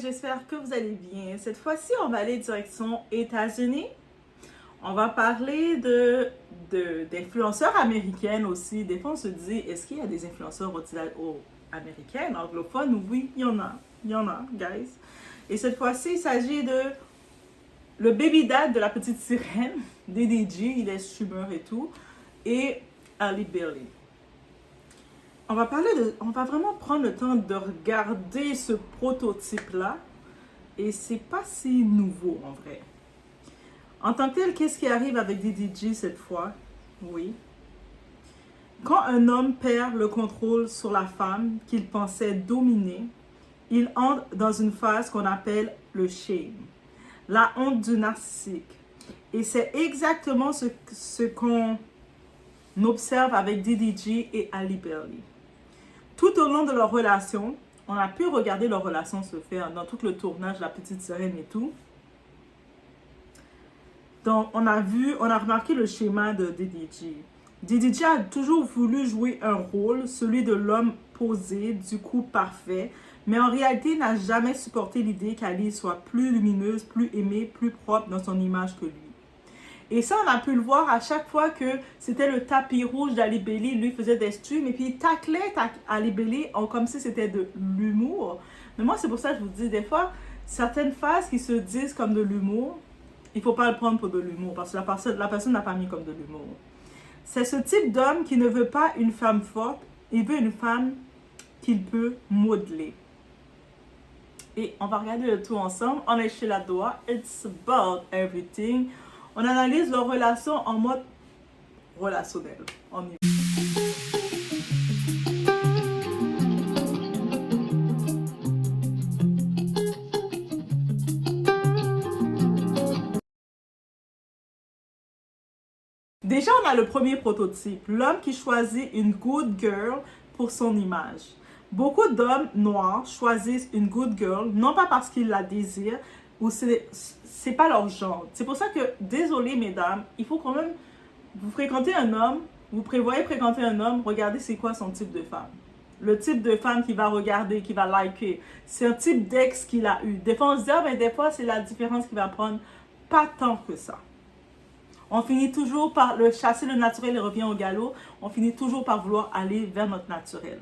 J'espère que vous allez bien. Cette fois-ci, on va aller direction États-Unis. On va parler d'influenceurs américaines aussi. Des fois, on se dit, est-ce qu'il y a des influenceurs américaines, anglophones? Oui, il y en a. Il y en a, guys. Et cette fois-ci, il s'agit de le baby dad de la petite sirène, DDG, il est streamer et tout, et Ali Bailey. On va vraiment prendre le temps de regarder ce prototype-là. Et c'est pas si nouveau en vrai. En tant que tel, qu'est-ce qui arrive avec DDG cette fois? Oui. Quand un homme perd le contrôle sur la femme qu'il pensait dominer, il entre dans une phase qu'on appelle le shame, la honte du narcissique. Et c'est exactement ce qu'on observe avec DDG et Ali Bailey. Tout au long de leur relation, on a pu regarder leur relation se faire dans tout le tournage de La Petite Sirène et tout. Donc, on a remarqué le schéma de DDG. DDG a toujours voulu jouer un rôle, celui de l'homme posé, du coup parfait, mais en réalité n'a jamais supporté l'idée qu'Ali soit plus lumineuse, plus aimée, plus propre dans son image que lui. Et ça, on a pu le voir à chaque fois que c'était le tapis rouge d'Ali Bailey, lui faisait des streams et puis il taclait Ali Bailey comme si c'était de l'humour. Mais moi, c'est pour ça que je vous dis, des fois, certaines phases qui se disent comme de l'humour, il ne faut pas le prendre pour de l'humour parce que la personne n'a pas mis comme de l'humour. C'est ce type d'homme qui ne veut pas une femme forte, il veut une femme qu'il peut modeler. Et on va regarder le tout ensemble. On est chez la Doha. It's about everything. On analyse leur relation en mode relationnel. On y va. Déjà, on a le premier prototype. L'homme qui choisit une good girl pour son image. Beaucoup d'hommes noirs choisissent une good girl, non pas parce qu'ils la désirent, ou c'est pas leur genre. C'est pour ça que, désolé mesdames, il faut quand même, vous fréquentez un homme, vous prévoyez fréquenter un homme, regardez c'est quoi son type de femme. Le type de femme qu'il va regarder, qu'il va liker. C'est un type d'ex qu'il a eu. Des fois on se dit, mais des fois c'est la différence qu'il va prendre. Pas tant que ça. On finit toujours par le chasser le naturel et revient au galop. On finit toujours par vouloir aller vers notre naturel.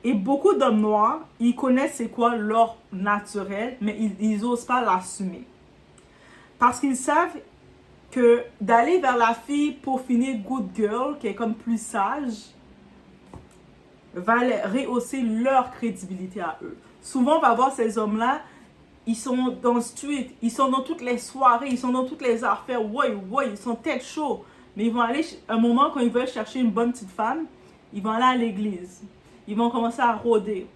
Et beaucoup d'hommes noirs, ils connaissent c'est quoi leur naturel, mais ils n'osent pas l'assumer. Parce qu'ils savent que d'aller vers la fille pour finir good girl, qui est comme plus sage, va rehausser leur crédibilité à eux. Souvent, on va voir ces hommes-là, ils sont dans le street, ils sont dans toutes les soirées, ils sont dans toutes les affaires, ouais, ils sont tête chauds. Mais ils vont aller, un moment, quand ils veulent chercher une bonne petite femme, ils vont aller à l'église. Ils vont commencer à rôder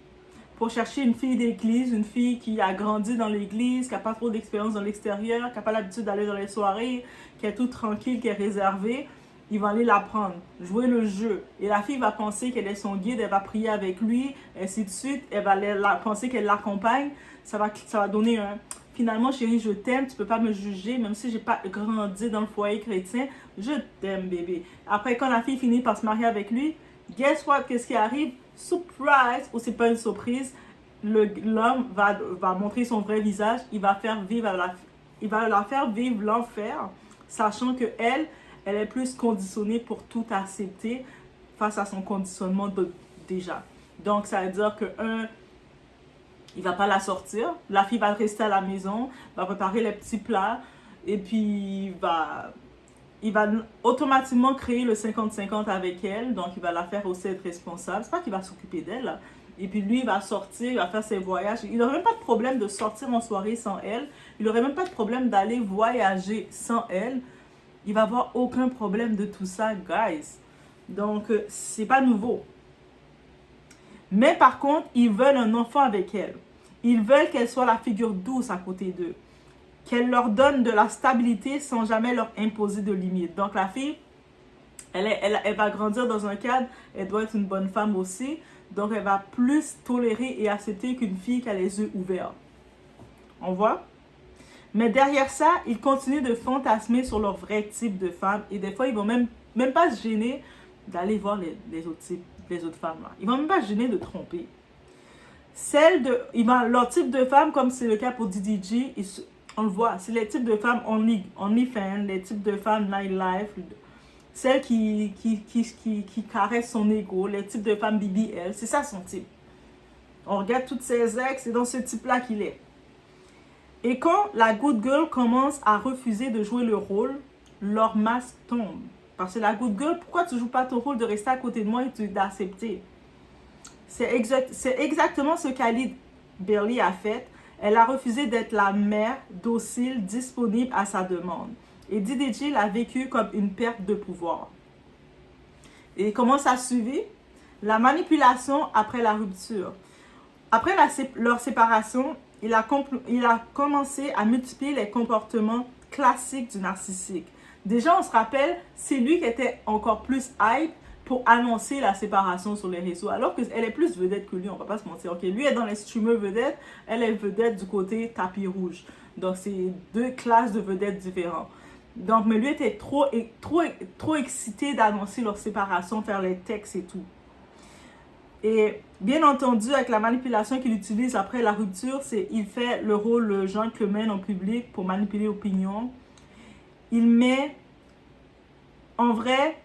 pour chercher une fille d'église, une fille qui a grandi dans l'église, qui n'a pas trop d'expérience dans l'extérieur, qui n'a pas l'habitude d'aller dans les soirées, qui est toute tranquille, qui est réservée. Ils vont aller la prendre, jouer le jeu. Et la fille va penser qu'elle est son guide, elle va prier avec lui, ainsi de suite. Elle va penser qu'elle l'accompagne. Ça va donner un... Finalement, chérie, je t'aime, tu peux pas me juger, même si j'ai pas grandi dans le foyer chrétien. Je t'aime, bébé. Après, quand la fille finit par se marier avec lui, guess what? Qu'est-ce qui arrive? Surprise! Ou c'est pas une surprise. L'homme va montrer son vrai visage. Il va la faire vivre l'enfer, sachant que elle est plus conditionnée pour tout accepter face à son conditionnement déjà. Donc, ça veut dire que il va pas la sortir. La fille va rester à la maison, va préparer les petits plats et puis il va automatiquement créer le 50-50 avec elle. Donc, il va la faire aussi être responsable. C'est pas qu'il va s'occuper d'elle. Et puis, lui, il va sortir, il va faire ses voyages. Il n'aurait même pas de problème de sortir en soirée sans elle. Il n'aurait même pas de problème d'aller voyager sans elle. Il va avoir aucun problème de tout ça, guys. Donc, c'est pas nouveau. Mais par contre, ils veulent un enfant avec elle. Ils veulent qu'elle soit la figure douce à côté d'eux. Qu'elle leur donne de la stabilité sans jamais leur imposer de limites. Donc la fille, elle va grandir dans un cadre, elle doit être une bonne femme aussi. Donc elle va plus tolérer et accepter qu'une fille qui a les yeux ouverts. On voit? Mais derrière ça, ils continuent de fantasmer sur leur vrai type de femme. Et des fois, ils vont même pas se gêner d'aller voir les autres femmes là. Ils vont même pas se gêner de tromper. Leur type de femme, comme c'est le cas pour DDG, on le voit, c'est les types de femmes OnlyFans, les types de femmes nightlife, celles qui caressent son ego, les types de femmes BBL, c'est ça son type. On regarde toutes ses ex, c'est dans ce type-là qu'il est. Et quand la good girl commence à refuser de jouer le rôle, leur masque tombe. Parce que la good girl, pourquoi tu ne joues pas ton rôle de rester à côté de moi et d'accepter? C'est exactement ce qu'Ali Berley a fait. Elle a refusé d'être la mère docile, disponible à sa demande. Et DDG l'a vécu comme une perte de pouvoir. Et comment ça a suivi? La manipulation après la rupture. Après leur séparation, il a commencé à multiplier les comportements classiques du narcissique. Déjà, on se rappelle, c'est lui qui était encore plus hype pour annoncer la séparation sur les réseaux, alors qu'elle est plus vedette que lui, on va pas se mentir. Okay, lui est dans les streamers vedettes, elle est vedette du côté tapis rouge. Donc, c'est deux classes de vedettes différentes. Donc, mais lui était trop excité d'annoncer leur séparation, faire les textes et tout. Et bien entendu, avec la manipulation qu'il utilise après la rupture, il fait le rôle gentleman en public pour manipuler l'opinion. Il met, en vrai,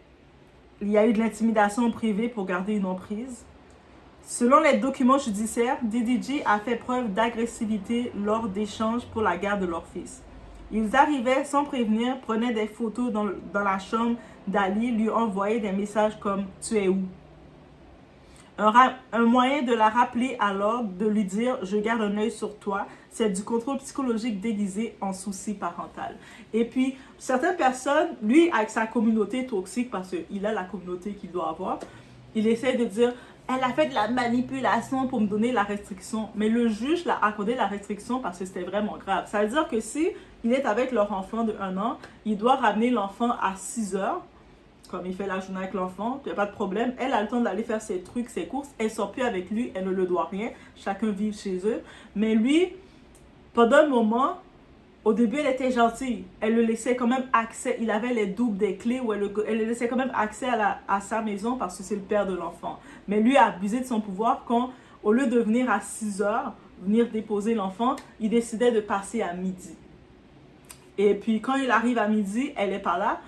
il y a eu de l'intimidation privée pour garder une emprise. Selon les documents judiciaires, DDG a fait preuve d'agressivité lors d'échanges pour la garde de leur fils. Ils arrivaient sans prévenir, prenaient des photos dans la chambre d'Ali, lui envoyaient des messages comme « Tu es où ?» Un moyen de la rappeler alors, de lui dire « Je garde un œil sur toi », c'est du contrôle psychologique déguisé en souci parental. Et puis, certaines personnes, lui, avec sa communauté toxique, parce qu'il a la communauté qu'il doit avoir, il essaie de dire « Elle a fait de la manipulation pour me donner la restriction. » Mais le juge l'a accordé la restriction parce que c'était vraiment grave. Ça veut dire que si il est avec leur enfant de 1 an, il doit ramener l'enfant à 6 heures, comme il fait la journée avec l'enfant, il n'y a pas de problème. Elle a le temps d'aller faire ses trucs, ses courses. Elle ne sort plus avec lui, elle ne le doit rien. Chacun vit chez eux. Mais lui, pendant un moment, au début, elle était gentille. Elle le laissait quand même accès. Il avait les doubles des clés où elle le laissait quand même accès à sa maison parce que c'est le père de l'enfant. Mais lui a abusé de son pouvoir quand, au lieu de venir à 6 heures, venir déposer l'enfant, il décidait de passer à midi. Et puis, quand il arrive à midi, elle n'est pas là.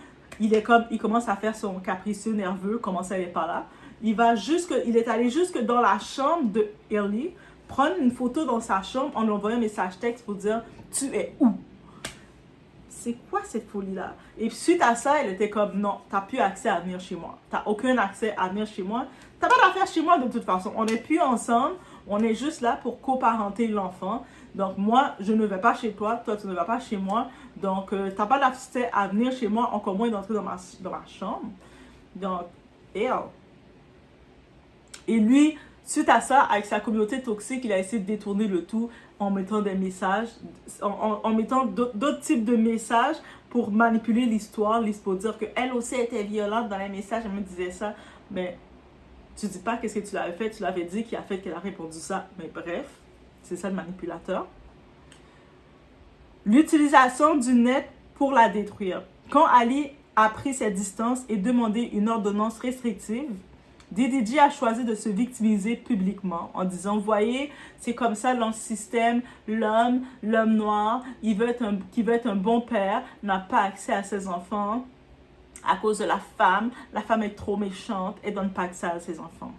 Il commence à faire son capricieux nerveux, comment ça, elle n'est pas là. Il est allé jusque dans la chambre de Ellie, prendre une photo dans sa chambre en lui envoyant un message texte pour dire « Tu es où ?» C'est quoi cette folie-là? Et suite à ça, elle était comme « Non, tu n'as plus accès à venir chez moi. Tu n'as aucun accès à venir chez moi. Tu n'as pas d'affaires chez moi de toute façon. On n'est plus ensemble. On est juste là pour coparenter l'enfant. Donc moi, je ne vais pas chez toi. Toi, tu ne vas pas chez moi. Donc, tu n'as pas d'accès à venir chez moi, encore moins d'entrer dans ma chambre. » Donc, et lui, suite à ça, avec sa communauté toxique, il a essayé de détourner le tout en mettant des messages, en mettant d'autres types de messages pour manipuler l'histoire, pour dire qu'elle aussi était violente dans les messages. Elle me disait ça, mais tu ne dis pas qu'est-ce que tu l'avais fait, tu l'avais dit qui a fait qu'elle a répondu ça. Mais bref, c'est ça le manipulateur. L'utilisation du net pour la détruire. Quand Ali a pris ses distances et demandé une ordonnance restrictive, DDG a choisi de se victimiser publiquement en disant « Voyez, c'est comme ça dans le système, l'homme noir, qui veut être un bon père, n'a pas accès à ses enfants à cause de la femme est trop méchante et donne pas accès à ses enfants. »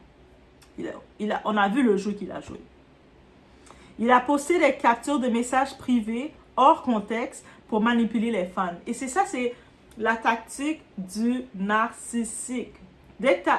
On a vu le jeu qu'il a joué. Il a posté des captures de messages privés hors contexte pour manipuler les fans. Et c'est ça, c'est la tactique du narcissique. Dès que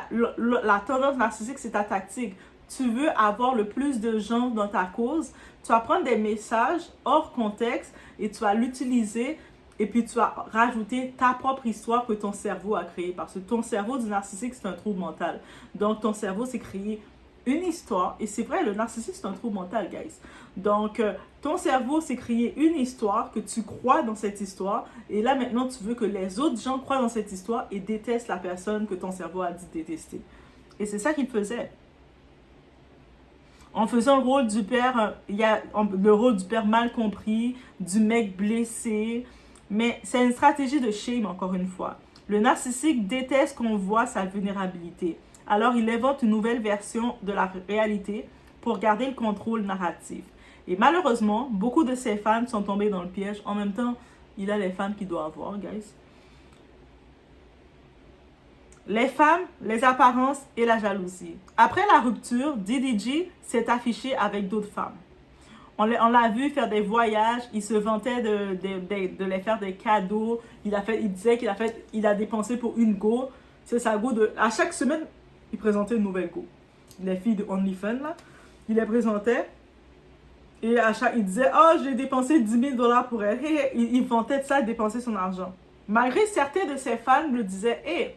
la tendance narcissique, c'est ta tactique. Tu veux avoir le plus de gens dans ta cause, tu vas prendre des messages hors contexte et tu vas l'utiliser et puis tu vas rajouter ta propre histoire que ton cerveau a créée. Parce que ton cerveau du narcissique, c'est un trouble mental. Donc, ton cerveau s'est créé une histoire, et c'est vrai, le narcissisme, c'est un trouble mental, guys. Donc, ton cerveau s'est créé une histoire, que tu crois dans cette histoire, et là, maintenant, tu veux que les autres gens croient dans cette histoire et détestent la personne que ton cerveau a dit détester. Et c'est ça qu'il faisait. En faisant le rôle du père, il y a le rôle du père mal compris, du mec blessé, mais c'est une stratégie de shame, encore une fois. Le narcissique déteste qu'on voit sa vulnérabilité. Alors, il invente une nouvelle version de la réalité pour garder le contrôle narratif. Et malheureusement, beaucoup de ses fans sont tombés dans le piège. En même temps, il a les fans qu'il doit avoir, guys. Les femmes, les apparences et la jalousie. Après la rupture, DDG s'est affiché avec d'autres femmes. On l'a vu faire des voyages, il se vantait de les faire des cadeaux. Il disait qu'il a dépensé pour une go. C'est sa go de... À chaque semaine, il présentait une nouvelle go. Les filles de OnlyFans, là, il les présentait. Et il disait, oh, j'ai dépensé 10 000 $ pour elle. Il vantait de ça, de dépenser son argent. Malgré certains de ses fans le disaient, hey,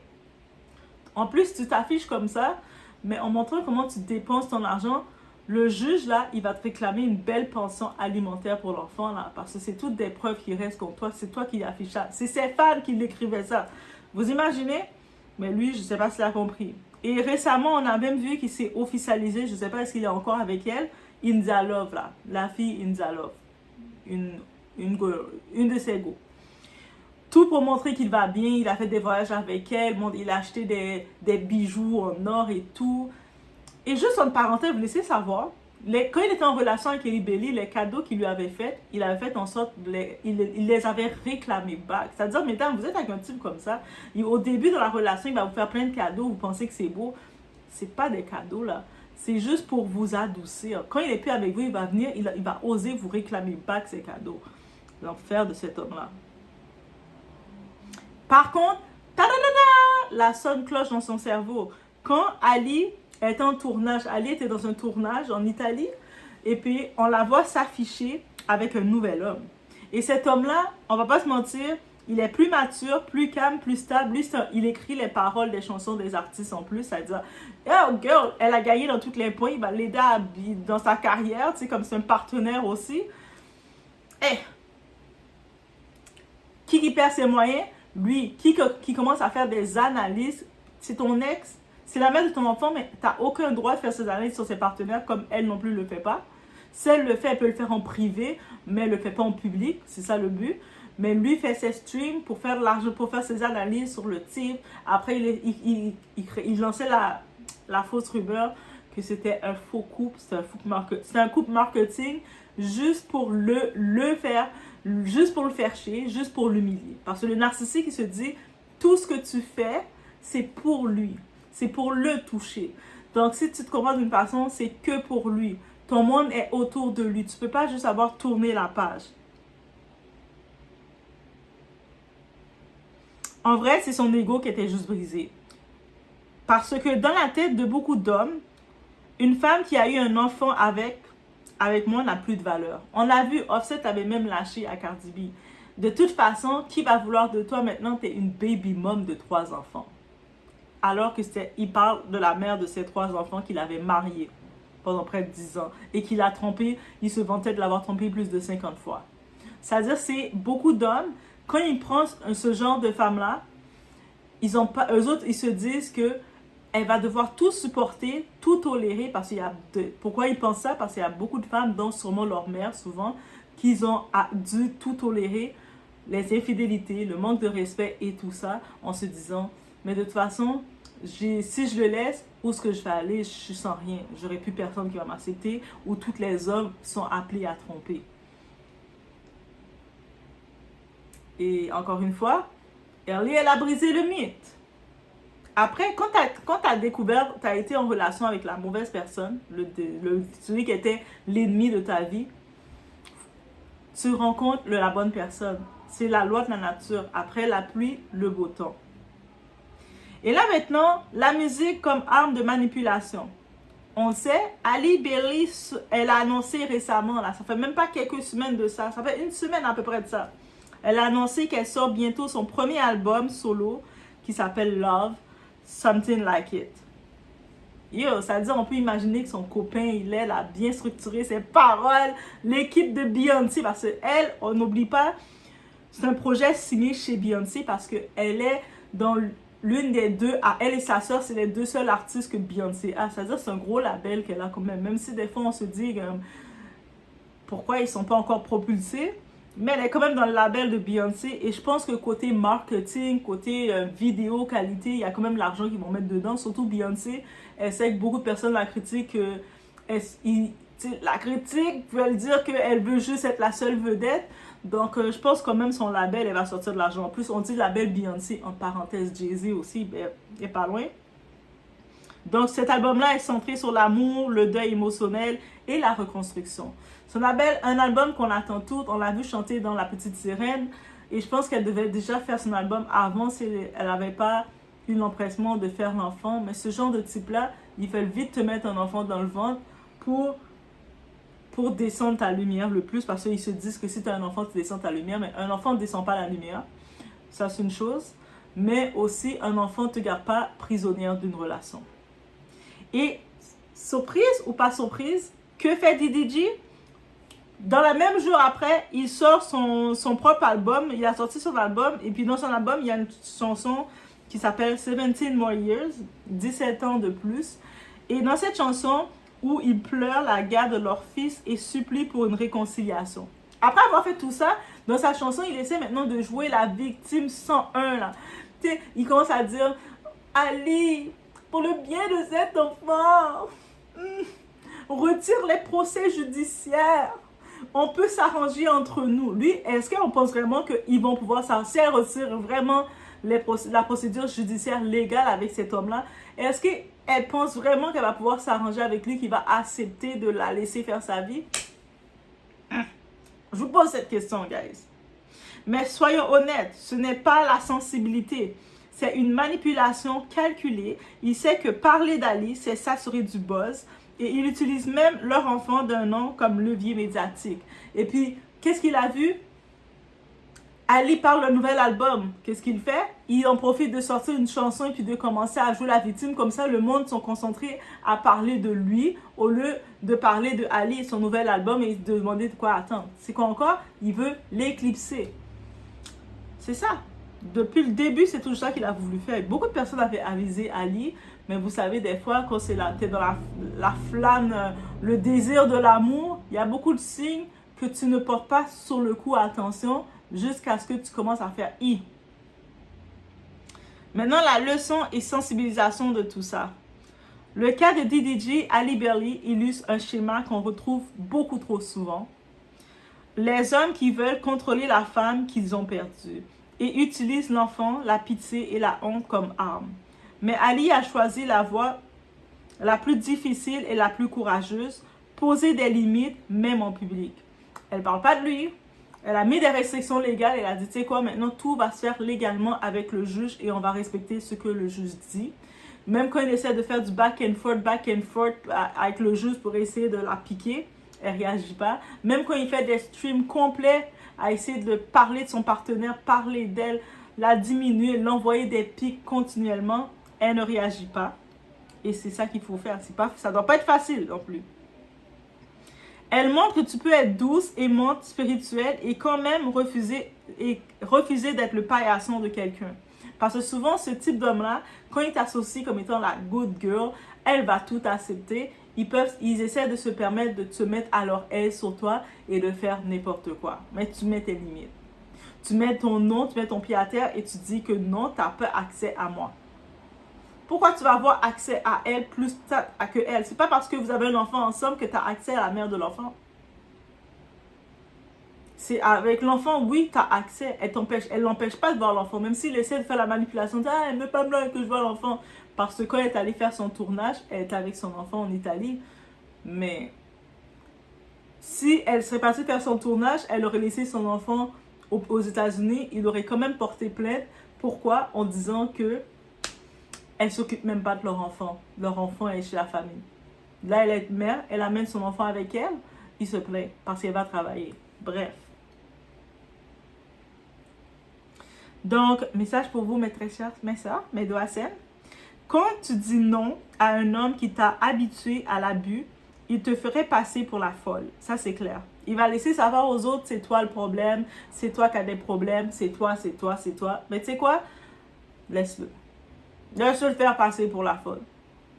en plus, tu t'affiches comme ça, mais en montrant comment tu dépenses ton argent, le juge, là, il va te réclamer une belle pension alimentaire pour l'enfant, là, parce que c'est toutes des preuves qui restent contre toi. C'est toi qui l'affiches ça. C'est ses fans qui l'écrivaient ça. Vous imaginez? Mais lui, je ne sais pas s'il a compris. Et récemment, on a même vu qu'il s'est officialisé, je ne sais pas s'il est encore avec elle, India Love, là. La fille India Love. Une de ses go. Tout pour montrer qu'il va bien, il a fait des voyages avec elle, il a acheté des bijoux en or et tout. Et juste en parenthèse, vous laissez savoir, quand il était en relation avec Ellie Belly, les cadeaux qu'il lui avait fait, il avait fait en sorte, il les avait réclamés back. C'est-à-dire, mesdames, vous êtes avec un type comme ça, au début de la relation, il va vous faire plein de cadeaux, vous pensez que c'est beau. C'est pas des cadeaux, là. C'est juste pour vous adoucir. Quand il n'est plus avec vous, il va venir, il va oser vous réclamer back ces cadeaux. L'enfer de cet homme-là. Par contre, la sonne cloche dans son cerveau. Quand Ali était en tournage, Ali était dans un tournage en Italie, et puis on la voit s'afficher avec un nouvel homme. Et cet homme-là, on va pas se mentir, il est plus mature, plus calme, plus stable. Lui, il écrit les paroles des chansons des artistes en plus. C'est-à-dire, oh girl, elle a gagné dans tous les points, il va l'aider dans sa carrière, tu sais, comme c'est un partenaire aussi. Eh, qui perd ses moyens? Lui, qui commence à faire des analyses, c'est ton ex, c'est la mère de ton enfant, mais tu n'as aucun droit de faire ces analyses sur ses partenaires, comme elle non plus ne le fait pas. Si elle le fait, elle peut le faire en privé, mais elle ne le fait pas en public, c'est ça le but. Mais lui fait ses streams pour faire de l'argent, pour faire ses analyses sur le type. Après, il lançait la fausse rumeur que c'était un faux couple, c'est un couple marketing juste pour le faire, juste pour le faire chier, juste pour l'humilier. Parce que le narcissique, il se dit, tout ce que tu fais, c'est pour lui. C'est pour le toucher. Donc, si tu te comprends d'une façon, c'est que pour lui. Ton monde est autour de lui. Tu ne peux pas juste avoir tourné la page. En vrai, c'est son ego qui était juste brisé. Parce que dans la tête de beaucoup d'hommes, une femme qui a eu un enfant avec moi n'a plus de valeur. On l'a vu, Offset avait même lâché à Cardi B. De toute façon, qui va vouloir de toi maintenant? Tu es une baby mom de 3 enfants. Alors que il parle de la mère de ses 3 enfants qu'il avait mariée pendant près de 10 ans et qu'il a trompé, il se vantait de l'avoir trompé plus de 50 fois. C'est-à-dire, c'est beaucoup d'hommes, quand ils prennent ce genre de femme-là, eux autres, ils se disent que elle va devoir tout supporter, tout tolérer, parce qu'il y a pourquoi ils pensent ça? Parce qu'il y a beaucoup de femmes, dont sûrement leur mère souvent, qui ont dû tout tolérer, les infidélités, le manque de respect et tout ça, en se disant, mais de toute façon, si je le laisse, où est-ce que je vais aller? Je suis sans rien. J'aurai plus personne qui va m'accepter, ou tous les hommes sont appelés à tromper. Et encore une fois, elle a brisé le mythe. Après, quand tu as découvert, tu as été en relation avec la mauvaise personne, celui qui était l'ennemi de ta vie, tu rencontres la bonne personne. C'est la loi de la nature. Après la pluie, le beau temps. Et là maintenant, la musique comme arme de manipulation. On sait, Ali Belly, elle a annoncé récemment, là, ça fait même pas quelques semaines de ça, ça fait une semaine à peu près de ça. Elle a annoncé qu'elle sort bientôt son premier album solo qui s'appelle Love, Something Like It. Yo, ça veut dire, on peut imaginer que son copain, il a bien structuré ses paroles, l'équipe de Beyoncé, parce qu'elle, on n'oublie pas, c'est un projet signé chez Beyoncé parce qu'elle est dans l'une des deux, elle et sa soeur, c'est les 2 seuls artistes que Beyoncé a. C'est-à-dire, c'est un gros label qu'elle a quand même si des fois on se dit pourquoi ils ne sont pas encore propulsés. Mais elle est quand même dans le label de Beyoncé et je pense que côté marketing, côté vidéo, qualité, il y a quand même l'argent qu'ils vont mettre dedans. Surtout Beyoncé, elle sait que beaucoup de personnes la critiquent La critique veut dire qu'elle veut juste être la seule vedette. Donc, je pense quand même son label, elle va sortir de l'argent. En plus, on dit label Beyoncé, en parenthèse Jay-Z aussi, ben, il n'est pas loin. Donc, cet album-là est centré sur l'amour, le deuil émotionnel et la reconstruction. C'est un album qu'on attend toutes. On l'a vu chanter dans La Petite Sirène. Et je pense qu'elle devait déjà faire son album avant si elle n'avait pas eu l'empressement de faire l'enfant. Mais ce genre de type-là, il fait vite te mettre un enfant dans le ventre pour descendre ta lumière le plus. Parce qu'ils se disent que si tu as un enfant, tu descends ta lumière. Mais un enfant ne descend pas la lumière. Ça, c'est une chose. Mais aussi, un enfant ne te garde pas prisonnière d'une relation. Et surprise ou pas surprise, que fait DDG? Dans le même jour après, il sort son propre album. Il a sorti son album. Et puis dans son album, il y a une chanson qui s'appelle 17 More Years, 17 ans de plus. Et dans cette chanson, où ils pleurent la garde de leur fils et supplient pour une réconciliation. Après avoir fait tout ça, dans sa chanson, il essaie maintenant de jouer la victime 101. Là. Il commence à dire « Ali, pour le bien de cet enfant, retire les procès judiciaires. On peut s'arranger entre nous. » Lui, est-ce qu'on pense vraiment qu'ils vont pouvoir s'arranger? Si elle retire vraiment la procédure judiciaire légale avec cet homme-là, est-ce qu'elle pense vraiment qu'elle va pouvoir s'arranger avec lui, qu'il va accepter de la laisser faire sa vie? Je vous pose cette question, guys. Mais soyons honnêtes, ce n'est pas la sensibilité. C'est une manipulation calculée. Il sait que parler d'Ali, c'est s'assurer du buzz. Et il utilise même leur enfant d'un an comme levier médiatique. Et puis, qu'est-ce qu'il a vu? Ali parle d'un nouvel album. Qu'est-ce qu'il fait? Il en profite de sortir une chanson et puis de commencer à jouer la victime. Comme ça, le monde sont concentrés à parler de lui au lieu de parler de Ali et son nouvel album et de demander de quoi attendre. C'est quoi encore? Il veut l'éclipser. C'est ça. Depuis le début, c'est tout ça qu'il a voulu faire. Beaucoup de personnes avaient avisé Ali, mais vous savez, des fois, quand t'es dans la flamme, le désir de l'amour, il y a beaucoup de signes que tu ne portes pas sur le coup attention jusqu'à ce que tu commences à faire « i ». Maintenant, la leçon et sensibilisation de tout ça. Le cas de DDG, Ali Berry, illustre un schéma qu'on retrouve beaucoup trop souvent. Les hommes qui veulent contrôler la femme qu'ils ont perdue et utilisent l'enfant, la pitié et la honte comme armes. Mais Ali a choisi la voie la plus difficile et la plus courageuse, poser des limites, même en public. Elle ne parle pas de lui. Elle a mis des restrictions légales. Elle a dit, tu sais quoi, maintenant tout va se faire légalement avec le juge et on va respecter ce que le juge dit. Même quand il essaie de faire du back and forth avec le juge pour essayer de la piquer, elle ne réagit pas. Même quand il fait des streams complets à essayer de parler de son partenaire, parler d'elle, la diminuer, l'envoyer des pics continuellement, elle ne réagit pas. Et c'est ça qu'il faut faire. Ça ne doit pas être facile non plus. Elle montre que tu peux être douce, aimante, spirituelle et quand même refuser d'être le paillasson de quelqu'un. Parce que souvent, ce type d'homme-là, quand il t'associe comme étant la good girl, elle va tout accepter. Ils essaient de se permettre de te mettre à leur aise sur toi et de faire n'importe quoi. Mais tu mets tes limites. Tu mets ton nom, tu mets ton pied à terre et tu dis que non, tu n'as pas accès à moi. Pourquoi tu vas avoir accès à elle plus que elle? C'est pas parce que vous avez un enfant ensemble que tu as accès à la mère de l'enfant. C'est avec l'enfant, oui, tu as accès. Elle l'empêche pas de voir l'enfant. Même s'il essaie de faire la manipulation, elle ne veut pas blanc que je vois l'enfant. Parce que quand elle est allée faire son tournage, elle est avec son enfant en Italie. Mais si elle serait partie faire son tournage, elle aurait laissé son enfant aux États-Unis. Il aurait quand même porté plainte. Pourquoi? En disant que elle ne s'occupe même pas de leur enfant. Leur enfant est chez la famille. Là, elle est mère, elle amène son enfant avec elle. Il se plaint parce qu'elle va travailler. Bref. Donc, message pour vous, mes très chères, mes soeurs, mes doigts-saines. Quand tu dis non à un homme qui t'a habitué à l'abus, il te ferait passer pour la folle. Ça, c'est clair. Il va laisser savoir aux autres, c'est toi le problème, c'est toi qui as des problèmes, c'est toi, c'est toi, c'est toi. Mais tu sais quoi? Laisse-le. Laisse-le le faire passer pour la folle.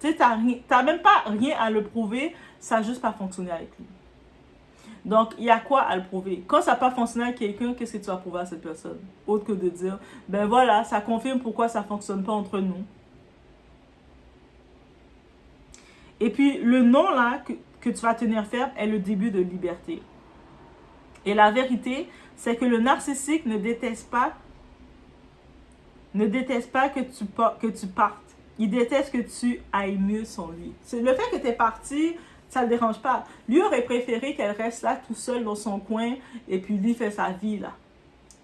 Tu sais, t'as même pas rien à le prouver, ça n'a juste pas fonctionné avec lui. Donc, il y a quoi à le prouver? Quand ça n'a pas fonctionné avec quelqu'un, qu'est-ce que tu vas prouver à cette personne? Autre que de dire, ben voilà, ça confirme pourquoi ça ne fonctionne pas entre nous. Et puis, le non là, que tu vas tenir ferme est le début de liberté. Et la vérité, c'est que le narcissique ne déteste pas que tu partes. Il déteste que tu ailles mieux sans lui. C'est le fait que tu es parti, ça ne le dérange pas. Lui aurait préféré qu'elle reste là tout seule dans son coin et puis lui fait sa vie là.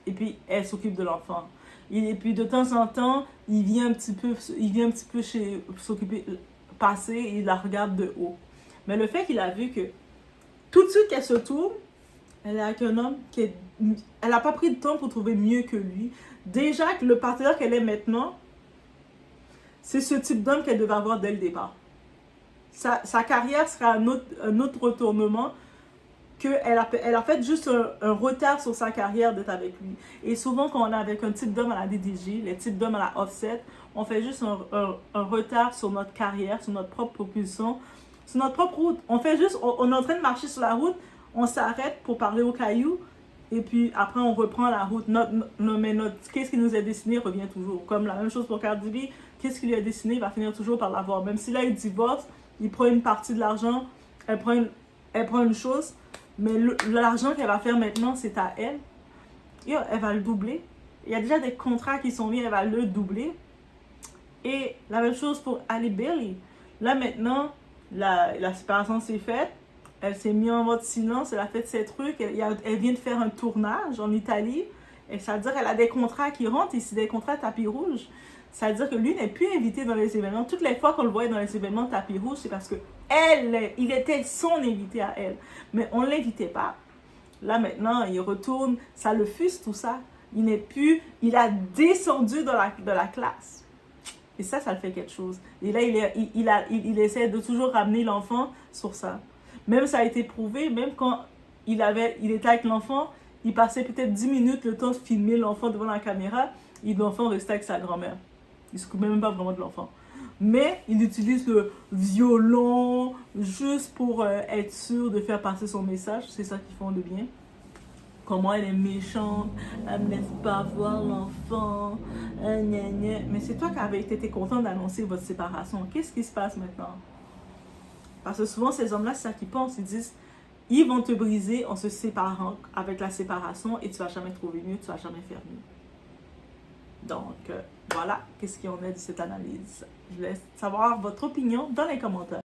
Et puis elle s'occupe de l'enfant. Et puis de temps en temps, il vient un petit peu s'occuper, passer et il la regarde de haut. Mais le fait qu'il a vu que tout de suite qu'elle se tourne, elle est avec un homme elle n'a pas pris de temps pour trouver mieux que lui. Déjà, que le partenaire qu'elle est maintenant, c'est ce type d'homme qu'elle devait avoir dès le départ. Sa carrière sera un autre retournement qu'elle a fait juste un retard sur sa carrière d'être avec lui. Et souvent, quand on est avec un type d'homme à la DDJ, les types d'hommes à la offset, on fait juste un retard sur notre carrière, sur notre propre propulsion, sur notre propre route. On est en train de marcher sur la route, on s'arrête pour parler aux cailloux, et puis après on reprend la route. Qu'est-ce qui nous est destiné revient toujours. Comme la même chose pour Cardi B, qu'est-ce qui lui est destiné, il va finir toujours par l'avoir. Même si là il divorce, il prend une partie de l'argent, elle prend une chose, mais l'argent qu'elle va faire maintenant, c'est à elle. Et elle va le doubler. Il y a déjà des contrats qui sont mis, elle va le doubler. Et la même chose pour Halle Bailey. Là maintenant, la séparation s'est faite. Elle s'est mise en mode silence, elle a fait ses trucs. Elle vient de faire un tournage en Italie. Et ça veut dire qu'elle a des contrats qui rentrent. Et c'est des contrats tapis rouge. Ça veut dire que lui n'est plus invité dans les événements. Toutes les fois qu'on le voyait dans les événements tapis rouge, c'est parce que il était son invité à elle. Mais on ne l'invitait pas. Là maintenant, il retourne, ça le fuse tout ça. Il a descendu dans la classe. Et ça le fait quelque chose. Et là, il essaie de toujours ramener l'enfant sur ça. Même ça a été prouvé, même quand il était avec l'enfant, il passait peut-être 10 minutes le temps de filmer l'enfant devant la caméra, et l'enfant restait avec sa grand-mère. Il ne se coupait même pas vraiment de l'enfant. Mais il utilise le violon juste pour être sûr de faire passer son message. C'est ça qu'ils font de bien. Comment elle est méchante, elle ne laisse pas voir l'enfant, mais c'est toi qui avais été content d'annoncer votre séparation. Qu'est-ce qui se passe maintenant? Parce que souvent, ces hommes-là, c'est ça qu'ils pensent. Ils disent, ils vont te briser en se séparant avec la séparation et tu ne vas jamais trouver mieux, tu ne vas jamais faire mieux. Donc, voilà, qu'est-ce qu'il y en a de cette analyse. Je laisse savoir votre opinion dans les commentaires.